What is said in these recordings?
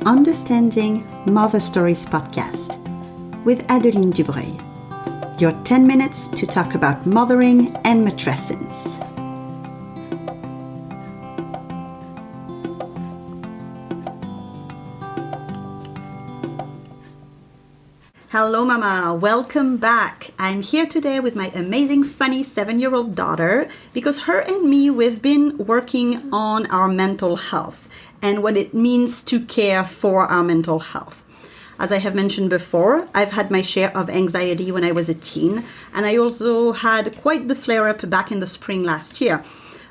Understanding Mother Stories podcast with Adeline Dubreuil. Your 10 minutes to talk about mothering and matrescence. Hello Mama, welcome back. I'm here today with my amazing, funny 7-year-old daughter because her and me, we've been working on our mental health and what it means to care for our mental health. As I have mentioned before, I've had my share of anxiety when I was a teen, and I also had quite the flare-up back in the spring last year.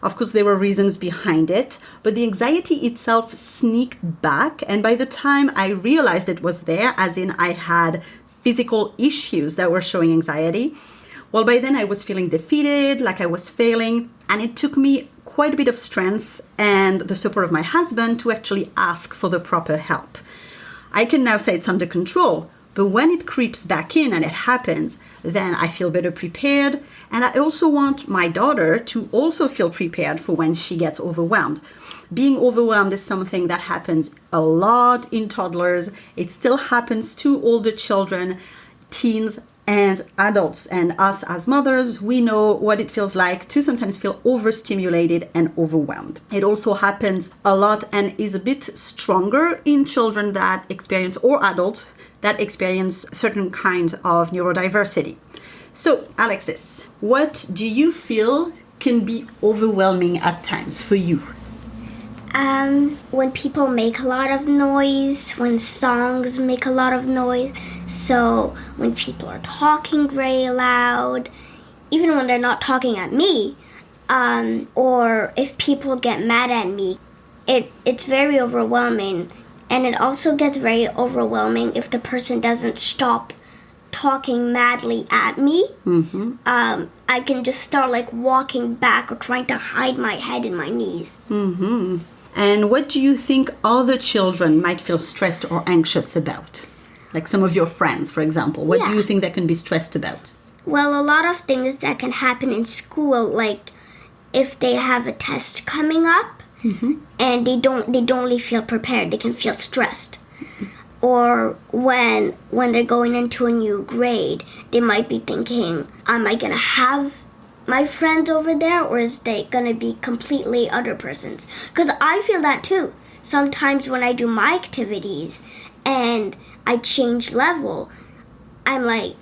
Of course, there were reasons behind it, but the anxiety itself sneaked back, and by the time I realized it was there, as in I had physical issues that were showing anxiety, well, by then I was feeling defeated, like I was failing, and it took me quite a bit of strength and the support of my husband to actually ask for the proper help. I can now say it's under control, but when it creeps back in and it happens, then I feel better prepared, and I also want my daughter to also feel prepared for when she gets overwhelmed. Being overwhelmed is something that happens a lot in toddlers. It still happens to older children, teens, and adults. And us as mothers, we know what it feels like to sometimes feel overstimulated and overwhelmed. It also happens a lot and is a bit stronger in children that experience, or adults that experience, certain kinds of neurodiversity. So, Alexis, what do you feel can be overwhelming at times for you? When people make a lot of noise, when songs make a lot of noise, so when people are talking very loud, even when they're not talking at me, or if people get mad at me, it's very overwhelming. And it also gets very overwhelming if the person doesn't stop talking madly at me. Mm-hmm. I can just start walking back or trying to hide my head in my knees. Mm-hmm. And what do you think other children might feel stressed or anxious about? Like some of your friends, for example. What do you think they can be stressed about? Well, a lot of things that can happen in school, like if they have a test coming up, mm-hmm. and they don't really feel prepared, they can feel stressed. Mm-hmm. Or when they're going into a new grade, they might be thinking, am I going to have my friends over there, or is they going to be completely other persons? Because I feel that too. Sometimes when I do my activities and I change level, I'm like,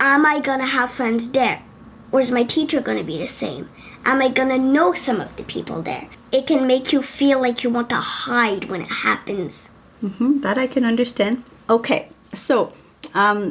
am I going to have friends there? Or is my teacher going to be the same? Am I going to know some of the people there? It can make you feel like you want to hide when it happens. Mm-hmm, that I can understand. Okay, so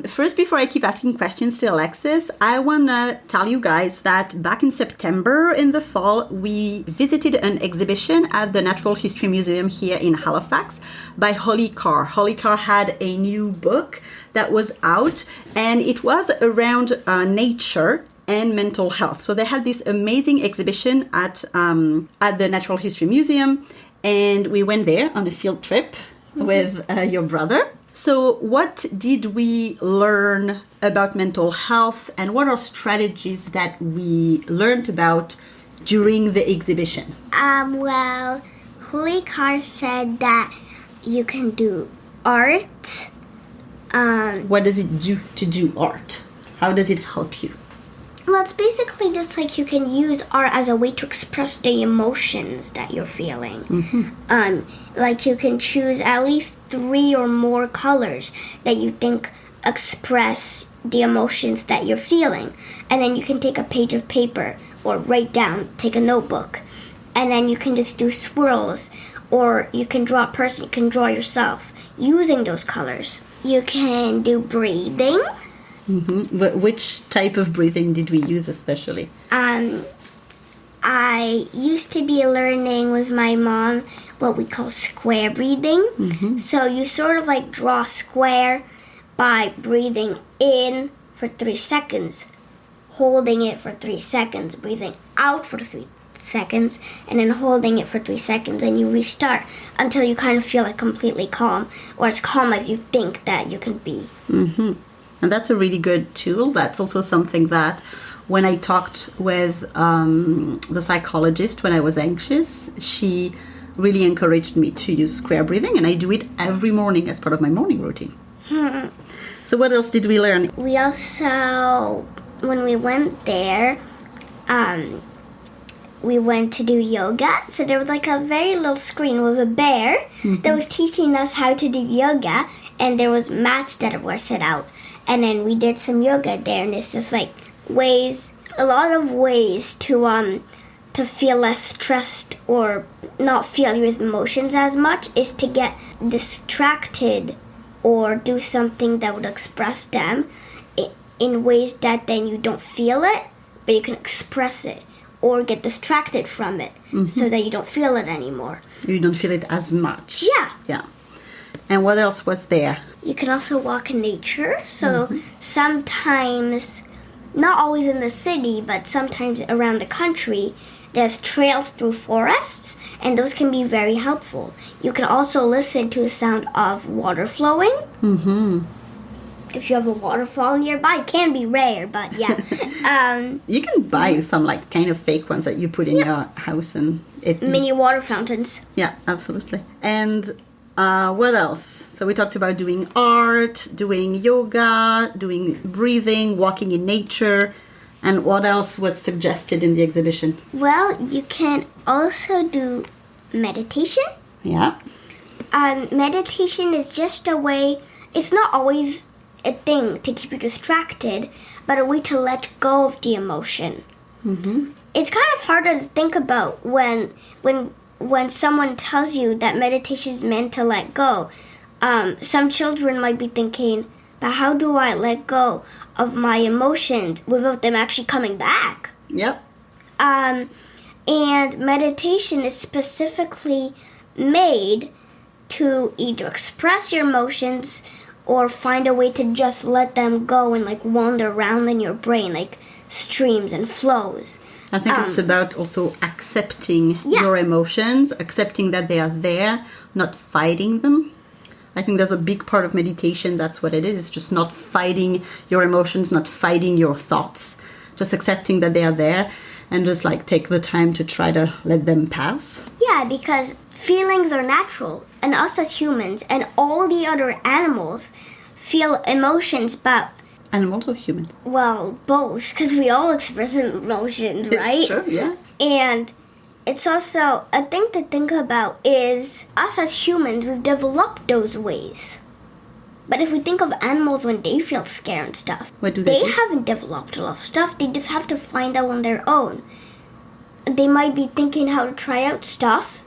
first, before I keep asking questions to Alexis, I want to tell you guys that back in September in the fall, we visited an exhibition at the Natural History Museum here in Halifax by Holy Carr. Holy Carr had a new book that was out, and it was around nature and mental health. So they had this amazing exhibition at the Natural History Museum, and we went there on a field trip with your brother. So what did we learn about mental health, and what are strategies that we learned about during the exhibition? Well, Holy Carr said that you can do art. What does it do to do art? How does it help you? Well, it's basically just like you can use art as a way to express the emotions that you're feeling. Mm-hmm. Like you can choose at least 3 or more colors that you think express the emotions that you're feeling. And then you can take a page of paper or write down, take a notebook. And then you can just do swirls, or you can draw a person, you can draw yourself using those colors. You can do breathing. Mm-hmm. But which type of breathing did we use especially? I used to be learning with my mom what we call square breathing. Mm-hmm. So you sort of draw a square by breathing in for 3 seconds, holding it for 3 seconds, breathing out for 3 seconds, and then holding it for 3 seconds, and you restart until you kind of feel completely calm, or as calm as you think that you can be. Mm-hmm. And that's a really good tool. That's also something that when I talked with the psychologist when I was anxious, she really encouraged me to use square breathing, and I do it every morning as part of my morning routine. So what else did we learn? We also, when we went there, we went to do yoga. So there was like a very little screen with a bear that was teaching us how to do yoga, and there was mats that were set out. And then we did some yoga there, and it's just like a lot of ways to feel less stressed or not feel your emotions as much is to get distracted or do something that would express them in ways that then you don't feel it, but you can express it, or get distracted from it so that you don't feel it anymore. You don't feel it as much. Yeah. And what else was there? You can also walk in nature. So sometimes, not always in the city, but sometimes around the country, there's trails through forests, and those can be very helpful. You can also listen to the sound of water flowing. If you have a waterfall nearby, it can be rare, but yeah. You can buy some like kind of fake ones that you put in your house, and mini water fountains. Yeah, absolutely. And what else? So we talked about doing art, doing yoga, doing breathing, walking in nature. And what else was suggested in the exhibition? Well, you can also do meditation. Yeah. Meditation is just a way, it's not always a thing to keep you distracted, but a way to let go of the emotion. It's kind of harder to think about when someone tells you that meditation is meant to let go. Some children might be thinking, but how do I let go of my emotions without them actually coming back? Yep. And meditation is specifically made to either express your emotions or find a way to just let them go and like wander around in your brain like streams and flows. I think it's about also accepting your emotions, accepting that they are there, not fighting them. I think there's a big part of meditation, that's what it is. It's just not fighting your emotions, not fighting your thoughts. Just accepting that they are there and just like take the time to try to let them pass. Yeah, because feelings are natural. And us as humans and all the other animals feel emotions, but... Animals or humans? Well, both, because we all express emotions, right? It's true, yeah. And... it's also a thing to think about is us as humans, we've developed those ways. But if we think of animals when they feel scared and stuff, what do they do? Haven't developed a lot of stuff. They just have to find out on their own. They might be thinking how to try out stuff,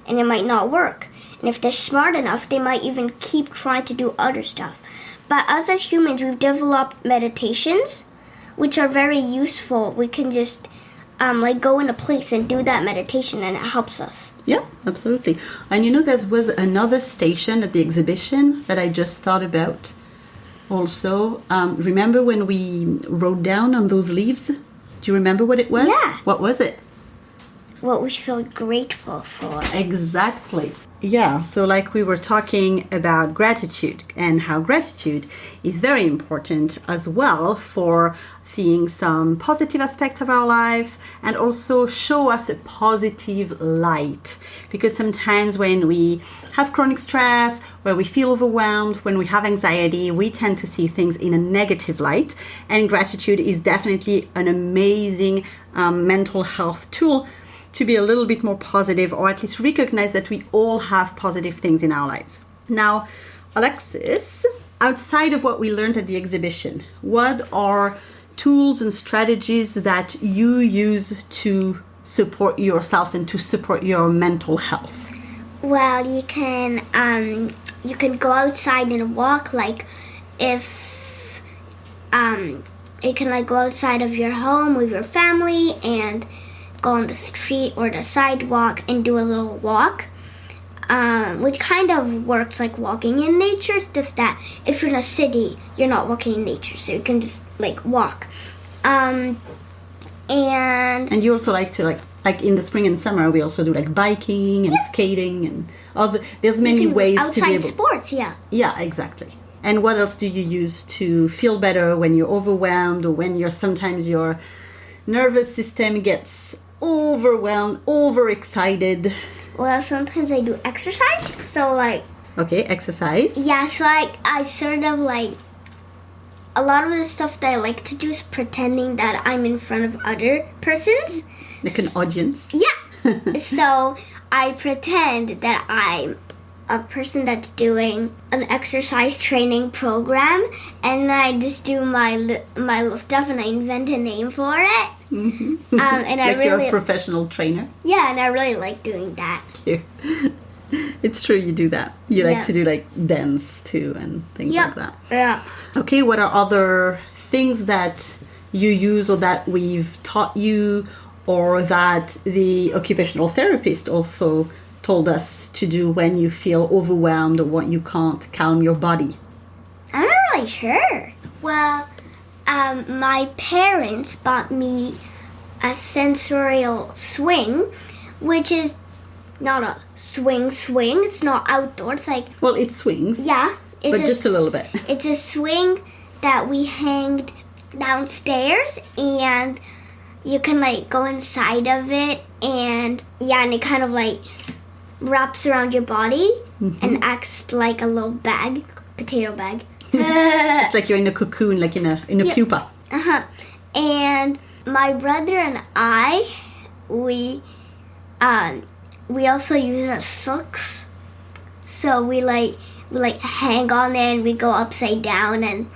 and it might not work. And if they're smart enough, they might even keep trying to do other stuff. But us as humans, we've developed meditations, which are very useful. We can just... like go in a place and do that meditation, and it helps us. Yeah, absolutely. And you know, there was another station at the exhibition that I just thought about also. Remember when we wrote down on those leaves? Do you remember what it was? Yeah. What was it? What we feel grateful for. Exactly. Yeah, so like we were talking about gratitude and how gratitude is very important as well for seeing some positive aspects of our life and also show us a positive light. Because sometimes when we have chronic stress, where we feel overwhelmed, when we have anxiety, we tend to see things in a negative light. And gratitude is definitely an amazing mental health tool to be a little bit more positive, or at least recognize that we all have positive things in our lives. Now, Alexis, outside of what we learned at the exhibition, what are tools and strategies that you use to support yourself and to support your mental health? Well, you can go outside and walk, like if you can like go outside of your home with your family and go on the street or the sidewalk and do a little walk, which kind of works like walking in nature. It's just that if you're in a city, you're not walking in nature, so you can just like walk. And you also like to like in the spring and summer we also do like biking and skating and other. There's many ways to be able. Outside sports, yeah. Yeah, exactly. And what else do you use to feel better when you're overwhelmed or when sometimes your nervous system gets overwhelmed, overexcited? Well, sometimes I do exercise. So, like, Okay, exercise. yeah, so I sort of like, a lot of the stuff that I like to do is pretending that I'm in front of other persons. Like an audience. Yeah. So I pretend that I'm a person that's doing an exercise training program, and I just do my little stuff, and I invent a name for it. Mm-hmm. And I Like really, you're a professional trainer. yeah, and I really like doing that. It's true, you do that. You like Yeah. to do like dance too and things Yeah. like that. Yeah. Okay, what are other things that you use or that we've taught you or that the occupational therapist also told us to do when you feel overwhelmed or when you can't calm your body? I'm not really sure. Well, my parents bought me a sensorial swing, which is not a swing. It's not outdoor. It's like, Well, it swings, yeah. It's but just a little bit. It's a swing that we hanged downstairs, and you can like go inside of it, and yeah, and it kind of like wraps around your body and acts like a little bag, potato bag. It's like you're in a cocoon, like in a pupa. Uh-huh. And my brother and I, we also use it as silks. So we hang on it, and we go upside down and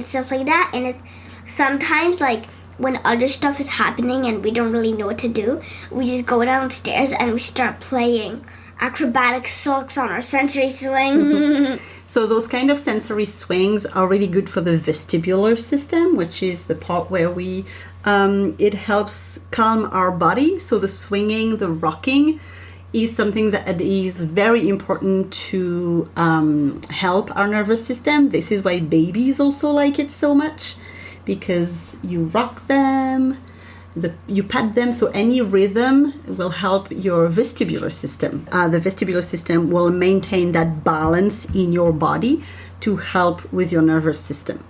stuff like that. And it's sometimes like when other stuff is happening and we don't really know what to do, we just go downstairs and we start playing acrobatic silks on our sensory swing. So those kind of sensory swings are really good for the vestibular system, which is the part where it helps calm our body. So the swinging, the rocking is something that is very important to help our nervous system. This is why babies also like it so much, because you rock them, you pat them, so any rhythm will help your vestibular system. The vestibular system will maintain that balance in your body to help with your nervous system.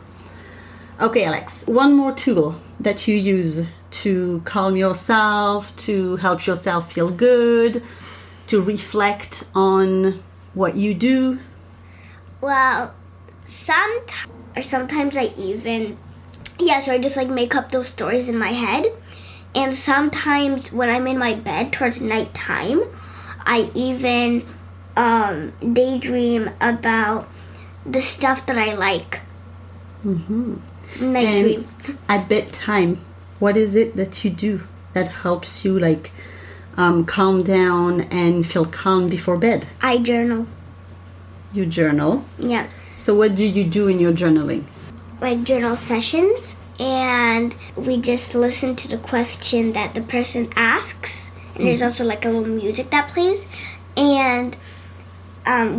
Okay, Alex, one more tool that you use to calm yourself, to help yourself feel good, to reflect on what you do. Well, sometimes I even, so I just like make up those stories in my head. And sometimes when I'm in my bed towards nighttime, I even daydream about the stuff that I like. Mm-hmm. Night dream. At bedtime, what is it that you do that helps you like calm down and feel calm before bed? I journal. You journal? Yeah. So what do you do in your journaling? Like journal sessions, and we just listen to the question that the person asks, and there's also like a little music that plays, and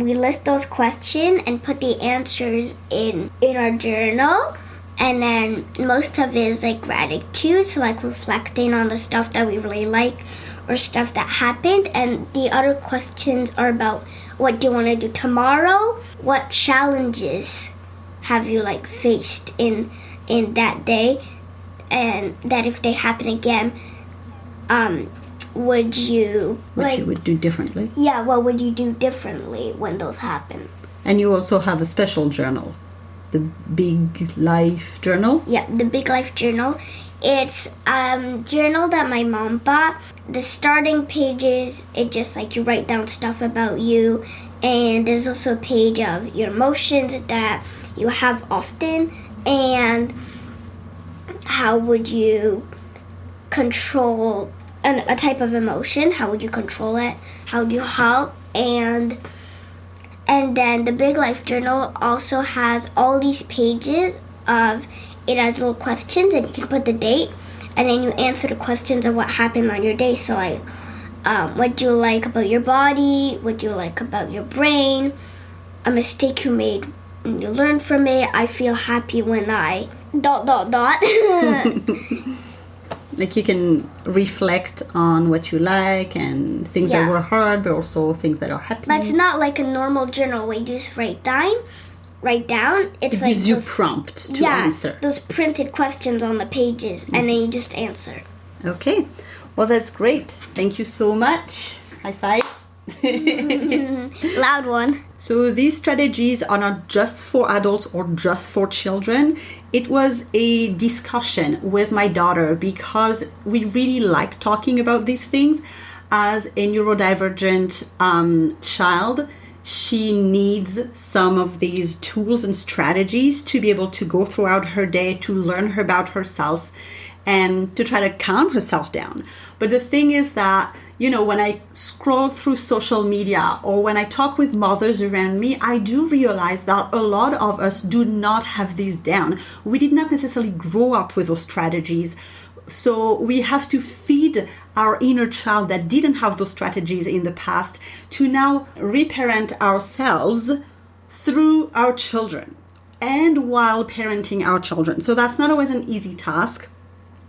we list those questions and put the answers in our journal. And then most of it is like gratitude, so like reflecting on the stuff that we really like or stuff that happened. And the other questions are about what do you want to do tomorrow? What challenges have you like faced in that day? And that if they happen again, would you What you would do differently? Yeah, what would you do differently when those happen? And you also have a special journal, the Big Life Journal? Yeah, the Big Life Journal. It's journal that my mom bought. The starting pages, it just like you write down stuff about you, and there's also a page of your emotions that you have often, and how would you control a type of emotion, how would you control it, how would you help, and then the Big Life Journal also has all these pages of, it has little questions, and you can put the date, and then you answer the questions of what happened on your day. So like, what do you like about your body? What do you like about your brain? A mistake you made and you learn from it. I feel happy when I ... Like you can reflect on what you like and things that were hard, but also things that are happy. But it's not like a normal journal where you just write down. It's it like gives you prompts to answer. Those printed questions on the pages, and then you just answer. Okay. Well, that's great. Thank you so much. High five. Loud one. So these strategies are not just for adults or just for children. It was a discussion with my daughter because we really like talking about these things. As a neurodivergent child, she needs some of these tools and strategies to be able to go throughout her day, to learn about herself, and to try to calm herself down. But the thing is that, when I scroll through social media or when I talk with mothers around me, I do realize that a lot of us do not have these down. We did not necessarily grow up with those strategies. So we have to feed our inner child that didn't have those strategies in the past to now reparent ourselves through our children and while parenting our children. So that's not always an easy task.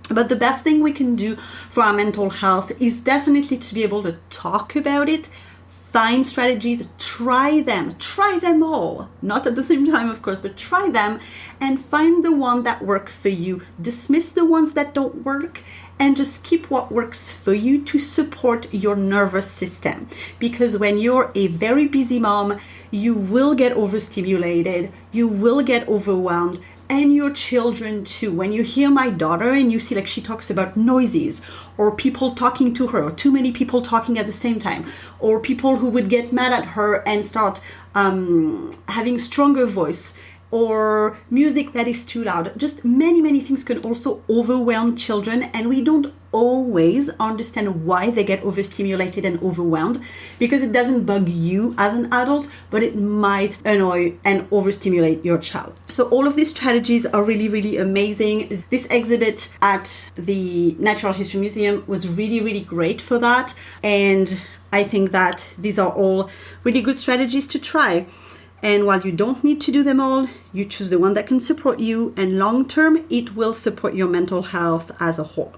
But the best thing we can do for our mental health is definitely to be able to talk about it, find strategies, try them all. Not at the same time, of course, but try them and find the one that works for you. Dismiss the ones that don't work and just keep what works for you to support your nervous system. Because when you're a very busy mom, you will get overstimulated, you will get overwhelmed, and your children too. When you hear my daughter and you see like she talks about noises or people talking to her or too many people talking at the same time or people who would get mad at her and start having stronger voice or music that is too loud. Just many things can also overwhelm children, and we don't always understand why they get overstimulated and overwhelmed, because it doesn't bug you as an adult, but it might annoy and overstimulate your child. So all of these strategies are really amazing. This exhibit at the Natural History Museum was really great for that, and I think that these are all really good strategies to try. And while you don't need to do them all, you choose the one that can support you, and long term, it will support your mental health as a whole.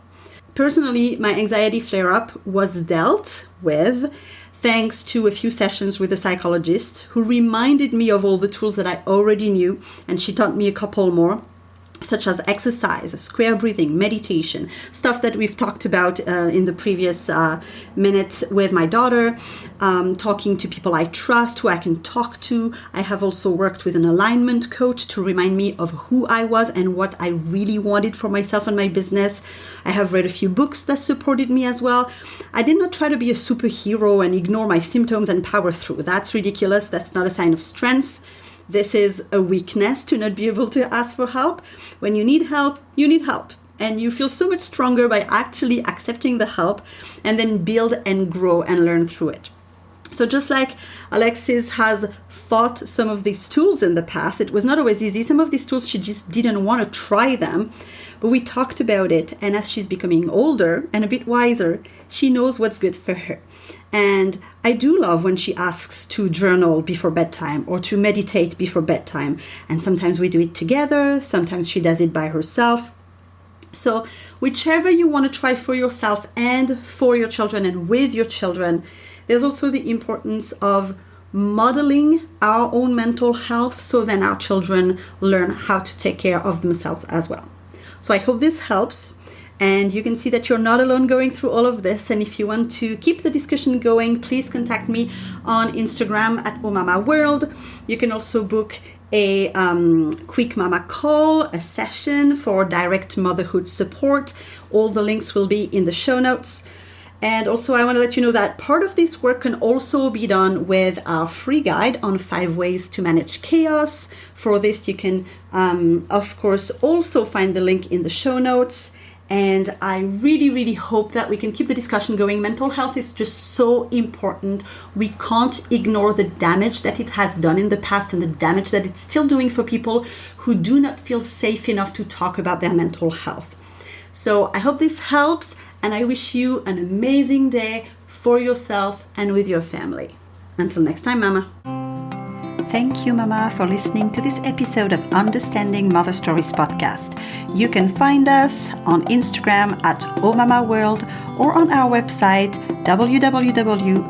Personally, my anxiety flare-up was dealt with thanks to a few sessions with a psychologist who reminded me of all the tools that I already knew, and she taught me a couple more, such as exercise, square breathing, meditation, stuff that we've talked about in the previous minutes with my daughter, talking to people I trust, who I can talk to. I have also worked with an alignment coach to remind me of who I was and what I really wanted for myself and my business. I have read a few books that supported me as well. I did not try to be a superhero and ignore my symptoms and power through. That's ridiculous. That's not a sign of strength. This is a weakness to not be able to ask for help. When you need help, you need help. And you feel so much stronger by actually accepting the help and then build and grow and learn through it. So just like Alexis has fought some of these tools in the past, it was not always easy. Some of these tools, she just didn't want to try them. But we talked about it. And as she's becoming older and a bit wiser, she knows what's good for her. And I do love when she asks to journal before bedtime or to meditate before bedtime. And sometimes we do it together. Sometimes she does it by herself. So whichever you want to try for yourself and for your children and with your children, there's also the importance of modeling our own mental health so then our children learn how to take care of themselves as well. So I hope this helps. And you can see that you're not alone going through all of this. And if you want to keep the discussion going, please contact me on Instagram at omamaworld. You can also book a quick mama call, a session for direct motherhood support. All the links will be in the show notes. And also I want to let you know that part of this work can also be done with our free guide on 5 ways to manage chaos. For this, you can, of course, also find the link in the show notes. And I really hope that we can keep the discussion going. Mental health is just so important. We can't ignore the damage that it has done in the past and the damage that it's still doing for people who do not feel safe enough to talk about their mental health. So I hope this helps, and I wish you an amazing day for yourself and with your family. Until next time, Mama. Thank you, Mama, for listening to this episode of Understanding Mother Stories podcast. You can find us on Instagram at omamaworld or on our website www.omama.ca.